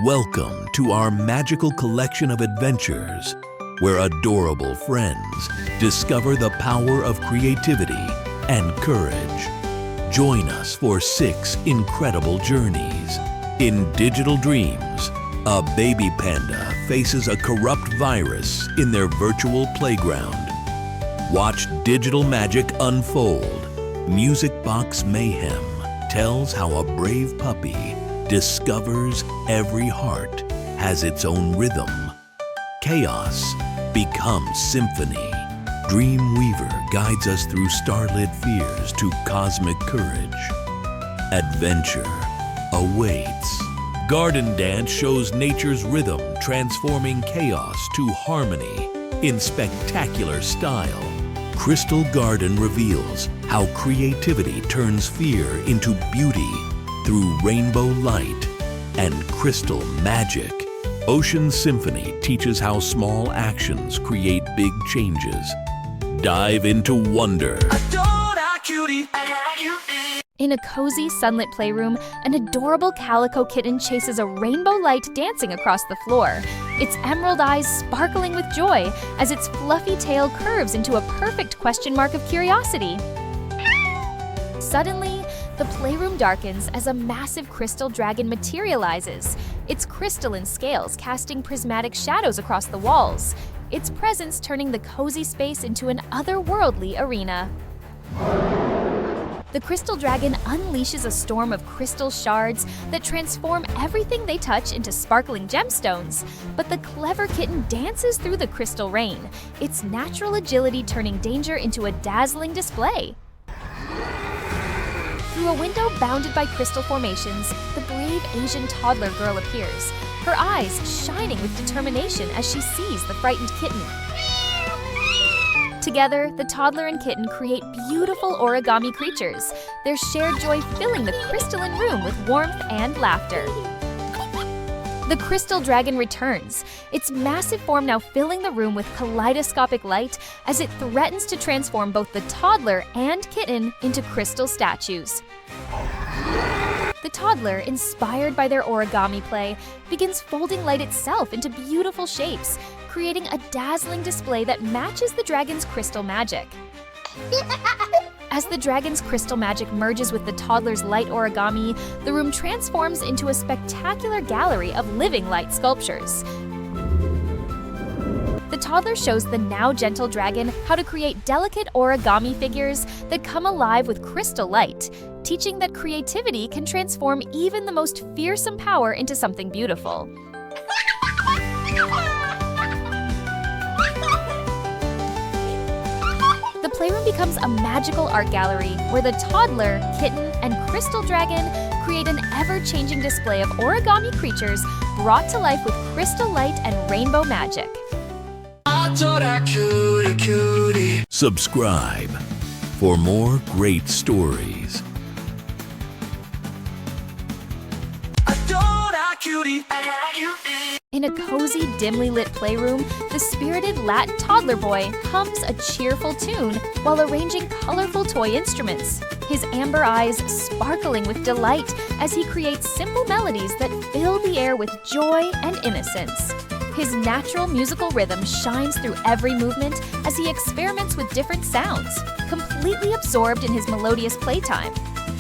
Welcome to our magical collection of adventures, where adorable friends discover the power of creativity and courage. Join us for 6 incredible journeys. In Digital Dreams, a baby panda faces a corrupt virus in their virtual playground. Watch digital magic unfold. Music Box Mayhem tells how a brave puppy discovers every heart has its own rhythm. Chaos becomes symphony. Dreamweaver guides us through starlit fears to cosmic courage. Adventure awaits. Garden Dance shows nature's rhythm, transforming chaos to harmony in spectacular style. Crystal Garden reveals how creativity turns fear into beauty through rainbow light and crystal magic. Ocean Symphony teaches how small actions create big changes. Dive into wonder. In a cozy sunlit playroom, an adorable calico kitten chases a rainbow light dancing across the floor, its emerald eyes sparkling with joy as its fluffy tail curves into a perfect question mark of curiosity. Suddenly, the playroom darkens as a massive crystal dragon materializes, its crystalline scales casting prismatic shadows across the walls, its presence turning the cozy space into an otherworldly arena. The crystal dragon unleashes a storm of crystal shards that transform everything they touch into sparkling gemstones. But the clever kitten dances through the crystal rain, its natural agility turning danger into a dazzling display. Through a window bounded by crystal formations, the brave Asian toddler girl appears, her eyes shining with determination as she sees the frightened kitten. Together, the toddler and kitten create beautiful origami creatures, their shared joy filling the crystalline room with warmth and laughter. The crystal dragon returns, its massive form now filling the room with kaleidoscopic light as it threatens to transform both the toddler and kitten into crystal statues. The toddler, inspired by their origami play, begins folding light itself into beautiful shapes, creating a dazzling display that matches the dragon's crystal magic. As the dragon's crystal magic merges with the toddler's light origami, the room transforms into a spectacular gallery of living light sculptures. The toddler shows the now gentle dragon how to create delicate origami figures that come alive with crystal light, teaching that creativity can transform even the most fearsome power into something beautiful. The playroom becomes a magical art gallery where the toddler, kitten, and crystal dragon create an ever-changing display of origami creatures brought to life with crystal light and rainbow magic. Subscribe for more great stories. In a cozy, dimly lit playroom, the spirited Latin toddler boy hums a cheerful tune while arranging colorful toy instruments, his amber eyes sparkling with delight as he creates simple melodies that fill the air with joy and innocence. His natural musical rhythm shines through every movement as he experiments with different sounds, completely absorbed in his melodious playtime.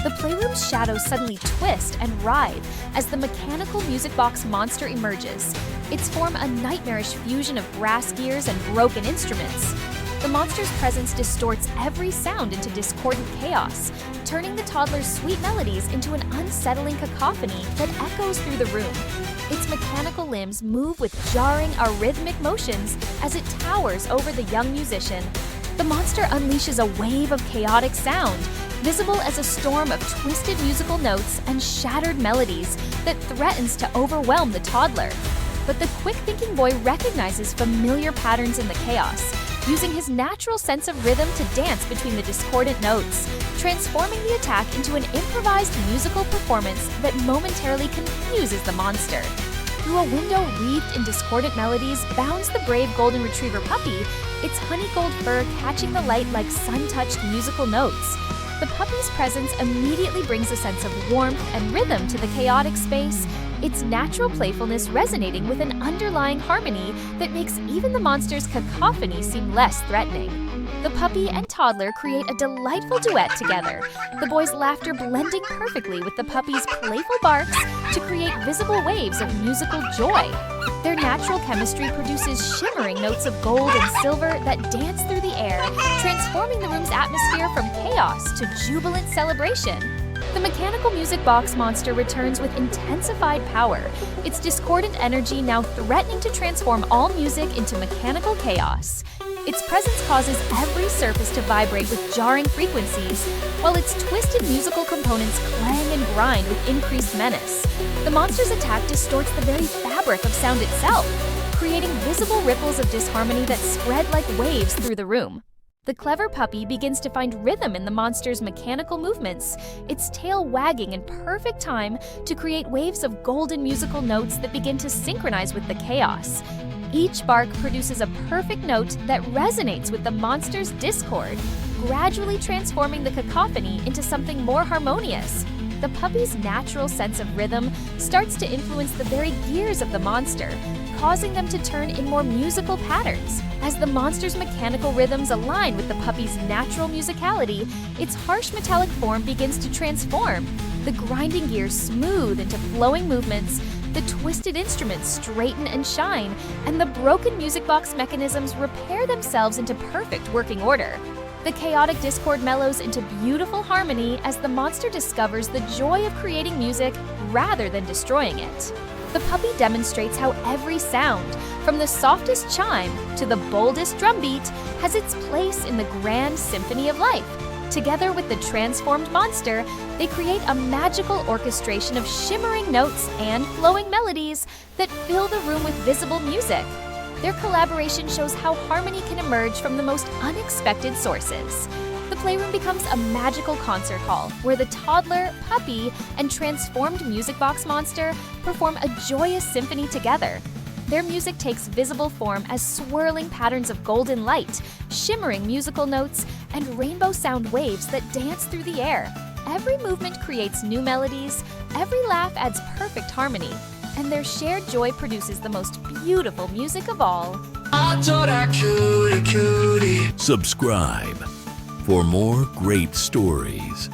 The playroom's shadows suddenly twist and writhe as the mechanical music box monster emerges, its form a nightmarish fusion of brass gears and broken instruments. The monster's presence distorts every sound into discordant chaos, turning the toddler's sweet melodies into an unsettling cacophony that echoes through the room. Its mechanical limbs move with jarring, arrhythmic motions as it towers over the young musician. The monster unleashes a wave of chaotic sound, visible as a storm of twisted musical notes and shattered melodies that threatens to overwhelm the toddler. But the quick-thinking boy recognizes familiar patterns in the chaos, using his natural sense of rhythm to dance between the discordant notes, transforming the attack into an improvised musical performance that momentarily confuses the monster. Through a window wreathed in discordant melodies bounds the brave golden retriever puppy, its honey gold fur catching the light like sun-touched musical notes. The puppy's presence immediately brings a sense of warmth and rhythm to the chaotic space, its natural playfulness resonating with an underlying harmony that makes even the monster's cacophony seem less threatening. The puppy and toddler create a delightful duet together, the boy's laughter blending perfectly with the puppy's playful barks to create visible waves of musical joy. Their natural chemistry produces shimmering notes of gold and silver that dance through the air, transforming the room's atmosphere from chaos to jubilant celebration. The mechanical music box monster returns with intensified power, its discordant energy now threatening to transform all music into mechanical chaos. Its presence causes every surface to vibrate with jarring frequencies, while its twisted musical components clang and grind with increased menace. The monster's attack distorts the very fabric of sound itself, creating visible ripples of disharmony that spread like waves through the room. The clever puppy begins to find rhythm in the monster's mechanical movements, its tail wagging in perfect time to create waves of golden musical notes that begin to synchronize with the chaos. Each bark produces a perfect note that resonates with the monster's discord, gradually transforming the cacophony into something more harmonious. The puppy's natural sense of rhythm starts to influence the very gears of the monster, causing them to turn in more musical patterns. As the monster's mechanical rhythms align with the puppy's natural musicality, its harsh metallic form begins to transform. The grinding gears smooth into flowing movements, the twisted instruments straighten and shine, and the broken music box mechanisms repair themselves into perfect working order. The chaotic discord mellows into beautiful harmony as the monster discovers the joy of creating music rather than destroying it. The puppy demonstrates how every sound, from the softest chime to the boldest drumbeat, has its place in the grand symphony of life. Together with the transformed monster, they create a magical orchestration of shimmering notes and flowing melodies that fill the room with visible music. Their collaboration shows how harmony can emerge from the most unexpected sources. The playroom becomes a magical concert hall where the toddler, puppy, and transformed music box monster perform a joyous symphony together. Their music takes visible form as swirling patterns of golden light, shimmering musical notes, and rainbow sound waves that dance through the air. Every movement creates new melodies, every laugh adds perfect harmony, and their shared joy produces the most beautiful music of all. Subscribe for more great stories.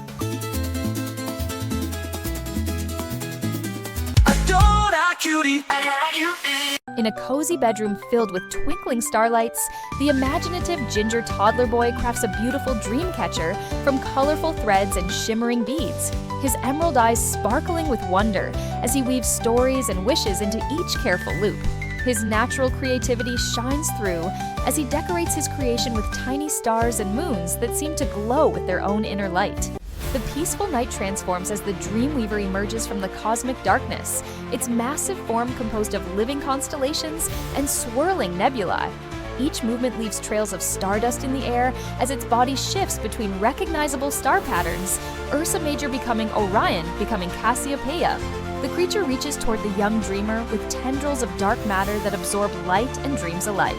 In a cozy bedroom filled with twinkling starlights, the imaginative ginger toddler boy crafts a beautiful dream catcher from colorful threads and shimmering beads, his emerald eyes sparkling with wonder as he weaves stories and wishes into each careful loop. His natural creativity shines through as he decorates his creation with tiny stars and moons that seem to glow with their own inner light. The peaceful night transforms as the Dreamweaver emerges from the cosmic darkness, its massive form composed of living constellations and swirling nebulae. Each movement leaves trails of stardust in the air as its body shifts between recognizable star patterns, Ursa Major becoming Orion, becoming Cassiopeia. The creature reaches toward the young dreamer with tendrils of dark matter that absorb light and dreams alike.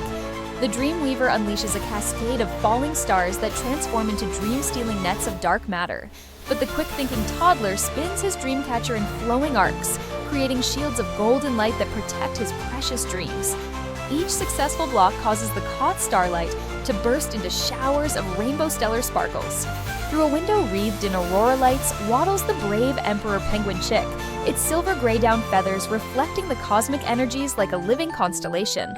The Dreamweaver unleashes a cascade of falling stars that transform into dream-stealing nets of dark matter. But the quick-thinking toddler spins his dreamcatcher in flowing arcs, creating shields of golden light that protect his precious dreams. Each successful block causes the caught starlight to burst into showers of rainbow stellar sparkles. Through a window wreathed in aurora lights waddles the brave Emperor Penguin Chick, its silver gray down feathers reflecting the cosmic energies like a living constellation.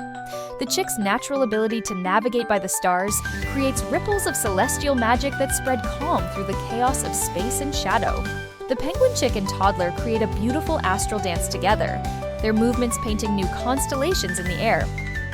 The chick's natural ability to navigate by the stars creates ripples of celestial magic that spread calm through the chaos of space and shadow. The penguin chick and toddler create a beautiful astral dance together, their movements painting new constellations in the air.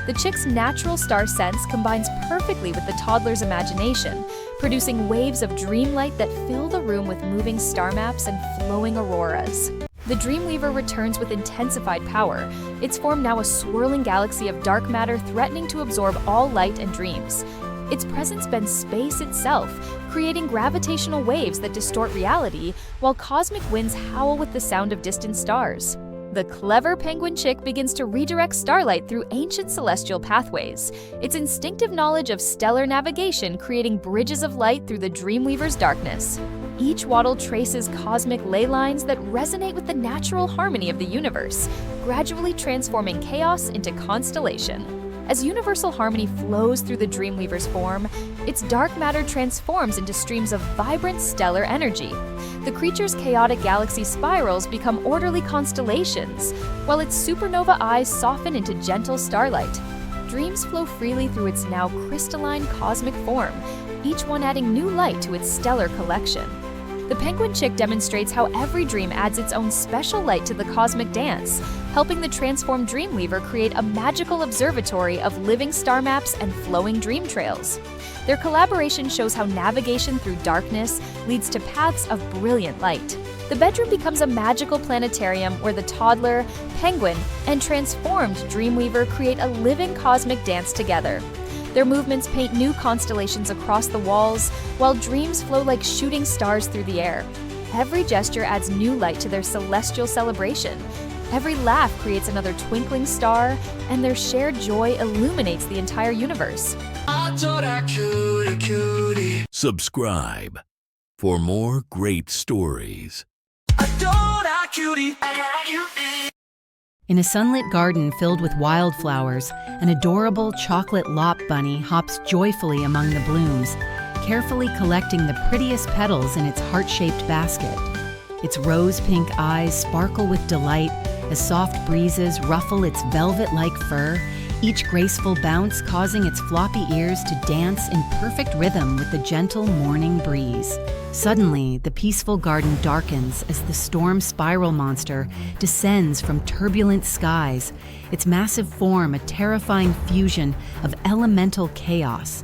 The chick's natural star sense combines perfectly with the toddler's imagination, producing waves of dreamlight that fill the room with moving star maps and flowing auroras. The Dreamweaver returns with intensified power, its form now a swirling galaxy of dark matter threatening to absorb all light and dreams. Its presence bends space itself, creating gravitational waves that distort reality, while cosmic winds howl with the sound of distant stars. The clever penguin chick begins to redirect starlight through ancient celestial pathways, its instinctive knowledge of stellar navigation creating bridges of light through the Dreamweaver's darkness. Each waddle traces cosmic ley lines that resonate with the natural harmony of the universe, gradually transforming chaos into constellation. As universal harmony flows through the Dreamweaver's form, its dark matter transforms into streams of vibrant stellar energy. The creature's chaotic galaxy spirals become orderly constellations, while its supernova eyes soften into gentle starlight. Dreams flow freely through its now crystalline cosmic form, each one adding new light to its stellar collection. The penguin chick demonstrates how every dream adds its own special light to the cosmic dance, helping the transformed Dreamweaver create a magical observatory of living star maps and flowing dream trails. Their collaboration shows how navigation through darkness leads to paths of brilliant light. The bedroom becomes a magical planetarium where the toddler, penguin, and transformed Dreamweaver create a living cosmic dance together. Their movements paint new constellations across the walls, while dreams flow like shooting stars through the air. Every gesture adds new light to their celestial celebration. Every laugh creates another twinkling star, and their shared joy illuminates the entire universe. Subscribe for more great stories. In a sunlit garden filled with wildflowers, an adorable chocolate lop bunny hops joyfully among the blooms, carefully collecting the prettiest petals in its heart-shaped basket. Its rose-pink eyes sparkle with delight as soft breezes ruffle its velvet-like fur, each graceful bounce causing its floppy ears to dance in perfect rhythm with the gentle morning breeze. Suddenly, the peaceful garden darkens as the storm spiral monster descends from turbulent skies, its massive form a terrifying fusion of elemental chaos.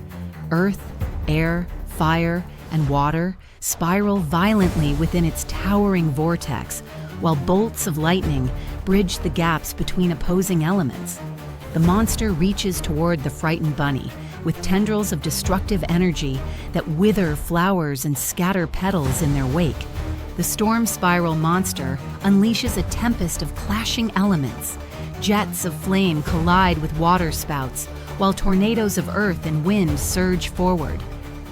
Earth, air, fire, and water spiral violently within its towering vortex, while bolts of lightning bridge the gaps between opposing elements. The monster reaches toward the frightened bunny, with tendrils of destructive energy that wither flowers and scatter petals in their wake. The storm spiral monster unleashes a tempest of clashing elements. Jets of flame collide with water spouts, while tornadoes of earth and wind surge forward.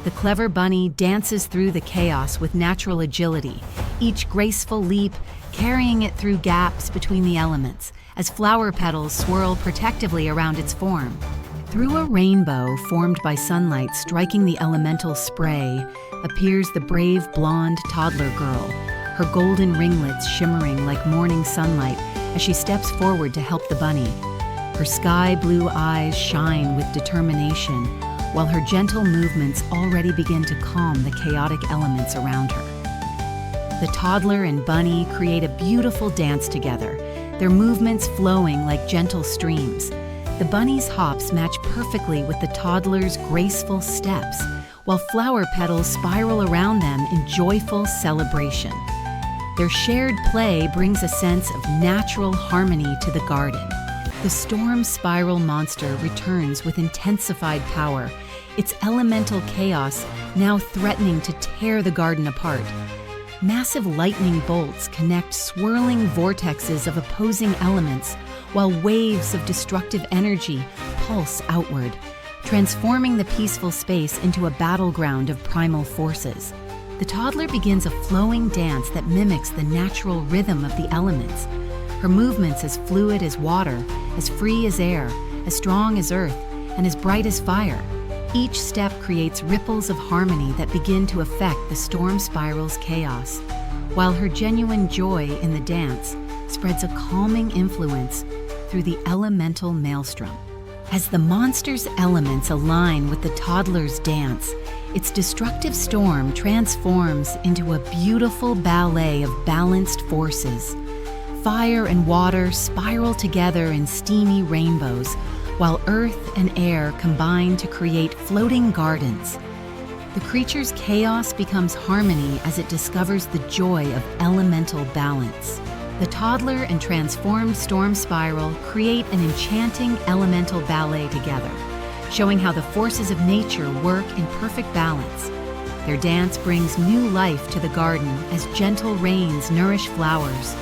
The clever bunny dances through the chaos with natural agility, each graceful leap carrying it through gaps between the elements, as flower petals swirl protectively around its form. Through a rainbow formed by sunlight striking the elemental spray appears the brave blonde toddler girl, her golden ringlets shimmering like morning sunlight as she steps forward to help the bunny. Her sky blue eyes shine with determination, while her gentle movements already begin to calm the chaotic elements around her. The toddler and bunny create a beautiful dance together, their movements flowing like gentle streams. The bunny's hops match perfectly with the toddler's graceful steps, while flower petals spiral around them in joyful celebration. Their shared play brings a sense of natural harmony to the garden. The storm spiral monster returns with intensified power, its elemental chaos now threatening to tear the garden apart. Massive lightning bolts connect swirling vortexes of opposing elements, while waves of destructive energy pulse outward, transforming the peaceful space into a battleground of primal forces. The toddler begins a flowing dance that mimics the natural rhythm of the elements. Her movements as fluid as water, as free as air, as strong as earth, and as bright as fire. Each step creates ripples of harmony that begin to affect the storm spiral's chaos, while her genuine joy in the dance spreads a calming influence through the elemental maelstrom. As the monster's elements align with the toddler's dance, its destructive storm transforms into a beautiful ballet of balanced forces. Fire and water spiral together in steamy rainbows, while earth and air combine to create floating gardens. The creature's chaos becomes harmony as it discovers the joy of elemental balance. The toddler and transformed storm spiral create an enchanting elemental ballet together, showing how the forces of nature work in perfect balance. Their dance brings new life to the garden as gentle rains nourish flowers,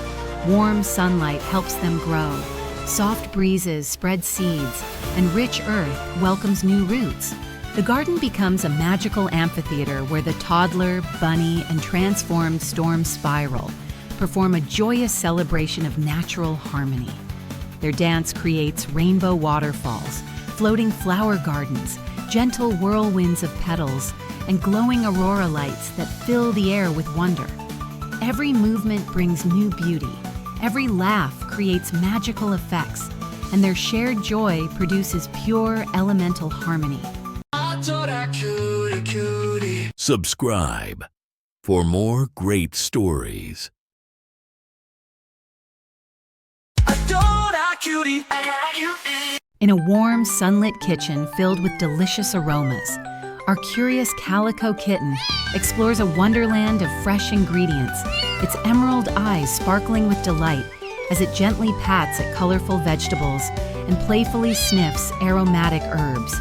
Warm sunlight helps them grow. Soft breezes spread seeds, and rich earth welcomes new roots. The garden becomes a magical amphitheater where the toddler, bunny, and transformed storm spiral perform a joyous celebration of natural harmony. Their dance creates rainbow waterfalls, floating flower gardens, gentle whirlwinds of petals, and glowing aurora lights that fill the air with wonder. Every movement brings new beauty. Every laugh creates magical effects, and their shared joy produces pure elemental harmony. Subscribe for more great stories. In a warm, sunlit kitchen filled with delicious aromas, our curious calico kitten explores a wonderland of fresh ingredients, its emerald eyes sparkling with delight as it gently pats at colorful vegetables and playfully sniffs aromatic herbs,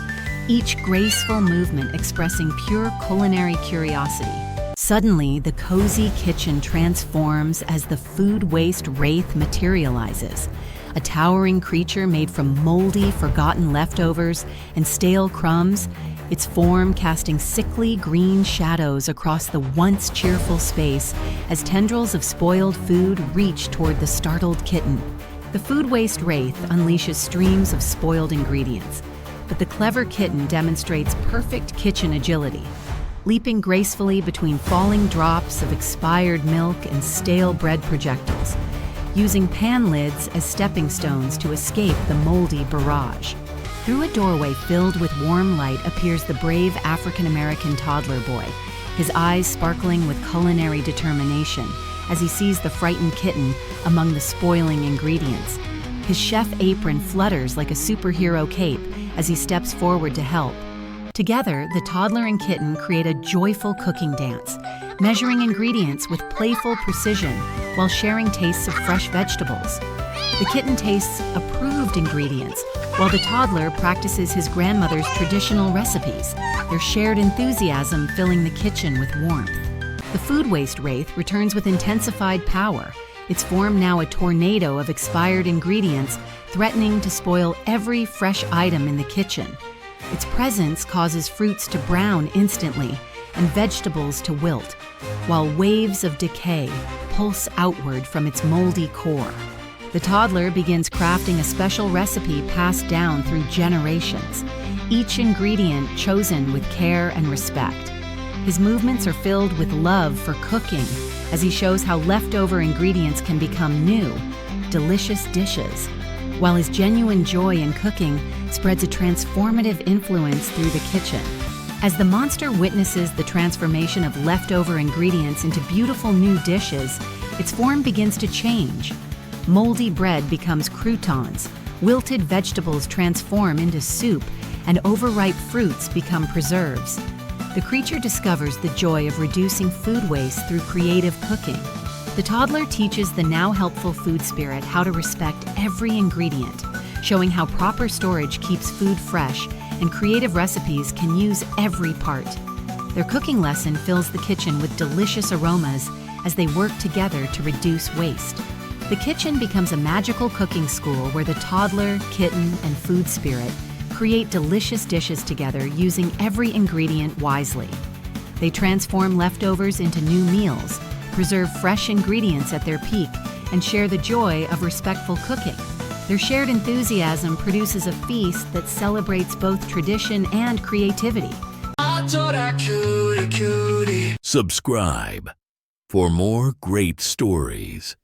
each graceful movement expressing pure culinary curiosity. Suddenly, the cozy kitchen transforms as the food waste wraith materializes, a towering creature made from moldy, forgotten leftovers and stale crumbs, its form casting sickly green shadows across the once cheerful space as tendrils of spoiled food reach toward the startled kitten. The food waste wraith unleashes streams of spoiled ingredients, but the clever kitten demonstrates perfect kitchen agility, leaping gracefully between falling drops of expired milk and stale bread projectiles, using pan lids as stepping stones to escape the moldy barrage. Through a doorway filled with warm light appears the brave African-American toddler boy, his eyes sparkling with culinary determination as he sees the frightened kitten among the spoiling ingredients. His chef apron flutters like a superhero cape as he steps forward to help. Together, the toddler and kitten create a joyful cooking dance, measuring ingredients with playful precision while sharing tastes of fresh vegetables. The kitten tastes approved ingredients, while the toddler practices his grandmother's traditional recipes, their shared enthusiasm filling the kitchen with warmth. The food waste wraith returns with intensified power, its form now a tornado of expired ingredients threatening to spoil every fresh item in the kitchen. Its presence causes fruits to brown instantly and vegetables to wilt, while waves of decay pulse outward from its moldy core. The toddler begins crafting a special recipe passed down through generations, each ingredient chosen with care and respect. His movements are filled with love for cooking as he shows how leftover ingredients can become new, delicious dishes, while his genuine joy in cooking spreads a transformative influence through the kitchen. As the monster witnesses the transformation of leftover ingredients into beautiful new dishes, its form begins to change. Moldy bread becomes croutons, wilted vegetables transform into soup, and overripe fruits become preserves. The creature discovers the joy of reducing food waste through creative cooking. The toddler teaches the now helpful food spirit how to respect every ingredient, showing how proper storage keeps food fresh and creative recipes can use every part. Their cooking lesson fills the kitchen with delicious aromas as they work together to reduce waste. The kitchen becomes a magical cooking school where the toddler, kitten, and food spirit create delicious dishes together using every ingredient wisely. They transform leftovers into new meals, preserve fresh ingredients at their peak, and share the joy of respectful cooking. Their shared enthusiasm produces a feast that celebrates both tradition and creativity. Subscribe for more great stories.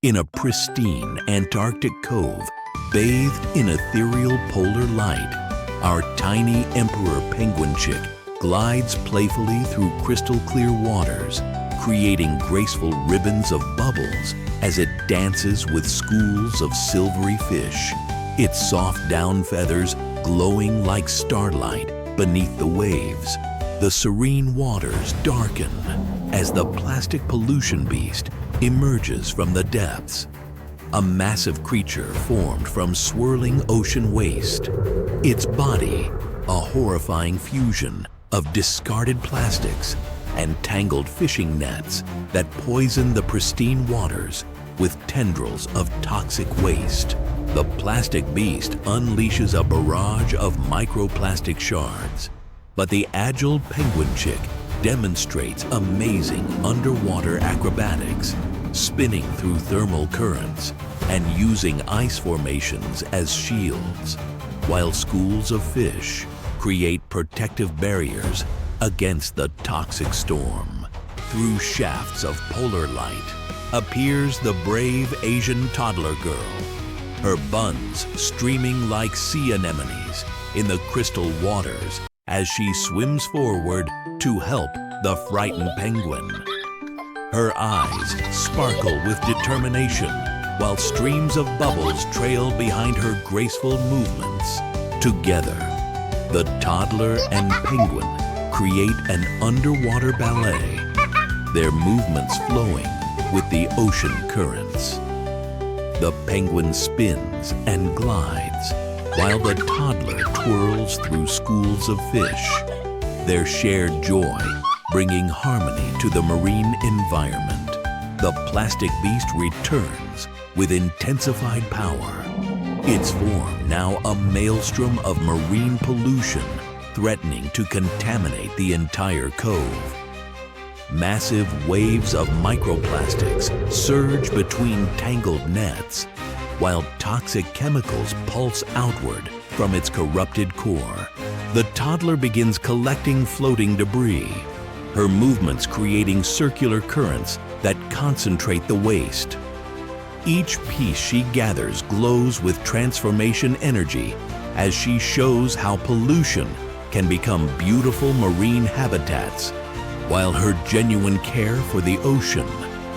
In a pristine Antarctic cove, bathed in ethereal polar light, our tiny emperor penguin chick glides playfully through crystal clear waters, creating graceful ribbons of bubbles as it dances with schools of silvery fish, its soft down feathers glowing like starlight beneath the waves. The serene waters darken as the plastic pollution beast emerges from the depths. A massive creature formed from swirling ocean waste, its body a horrifying fusion of discarded plastics and tangled fishing nets that poison the pristine waters with tendrils of toxic waste. The plastic beast unleashes a barrage of microplastic shards, but the agile penguin chick demonstrates amazing underwater acrobatics, spinning through thermal currents and using ice formations as shields, while schools of fish create protective barriers against the toxic storm. Through shafts of polar light appears the brave Asian toddler girl, her buns streaming like sea anemones in the crystal waters as she swims forward to help the frightened penguin. Her eyes sparkle with determination while streams of bubbles trail behind her graceful movements. Together, the toddler and penguin create an underwater ballet, their movements flowing with the ocean currents. The penguin spins and glides, while the toddler twirls through schools of fish, their shared joy bringing harmony to the marine environment. The plastic beast returns with intensified power, its form now a maelstrom of marine pollution threatening to contaminate the entire cove. Massive waves of microplastics surge between tangled nets, while toxic chemicals pulse outward from its corrupted core. The toddler begins collecting floating debris, her movements creating circular currents that concentrate the waste. Each piece she gathers glows with transformation energy as she shows how pollution can become beautiful marine habitats, while her genuine care for the ocean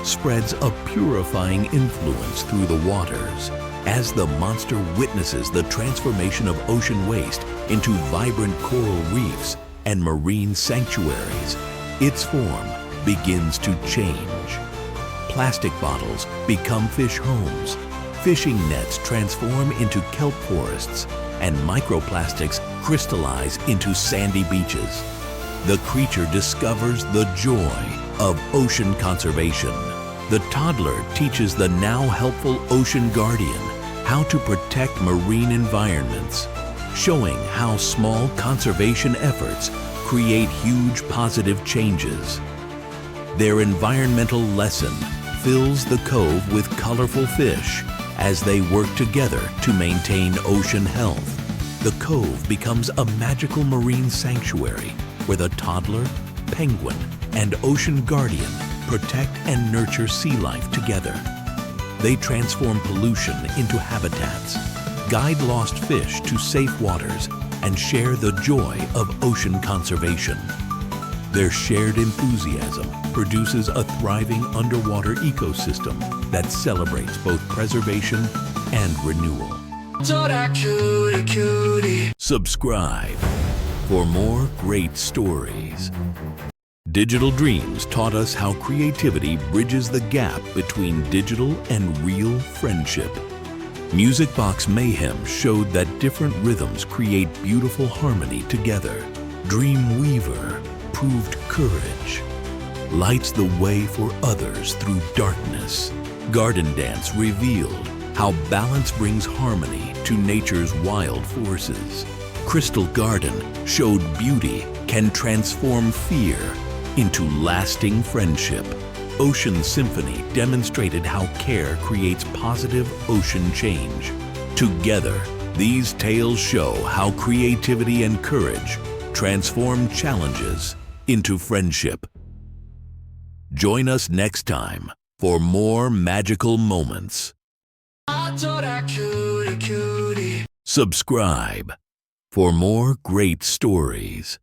spreads a purifying influence through the waters. As the monster witnesses the transformation of ocean waste into vibrant coral reefs and marine sanctuaries, its form begins to change. Plastic bottles become fish homes, fishing nets transform into kelp forests, and microplastics crystallize into sandy beaches. The creature discovers the joy of ocean conservation. The toddler teaches the now helpful ocean guardian how to protect marine environments, showing how small conservation efforts create huge positive changes. Their environmental lesson fills the cove with colorful fish as they work together to maintain ocean health. The cove becomes a magical marine sanctuary where the toddler, penguin, and ocean guardian protect and nurture sea life together. They transform pollution into habitats, guide lost fish to safe waters, and share the joy of ocean conservation. Their shared enthusiasm produces a thriving underwater ecosystem that celebrates both preservation and renewal. Subscribe for more great stories. Digital Dreams taught us how creativity bridges the gap between digital and real friendship. Music Box Mayhem showed that different rhythms create beautiful harmony together. Dream Weaver proved courage, lights the way for others through darkness. Garden Dance revealed how balance brings harmony to nature's wild forces. Crystal Garden showed beauty can transform fear into lasting friendship. Ocean Symphony demonstrated how care creates positive ocean change. Together, these tales show how creativity and courage transform challenges into friendship. Join us next time for more magical moments. Subscribe for more great stories.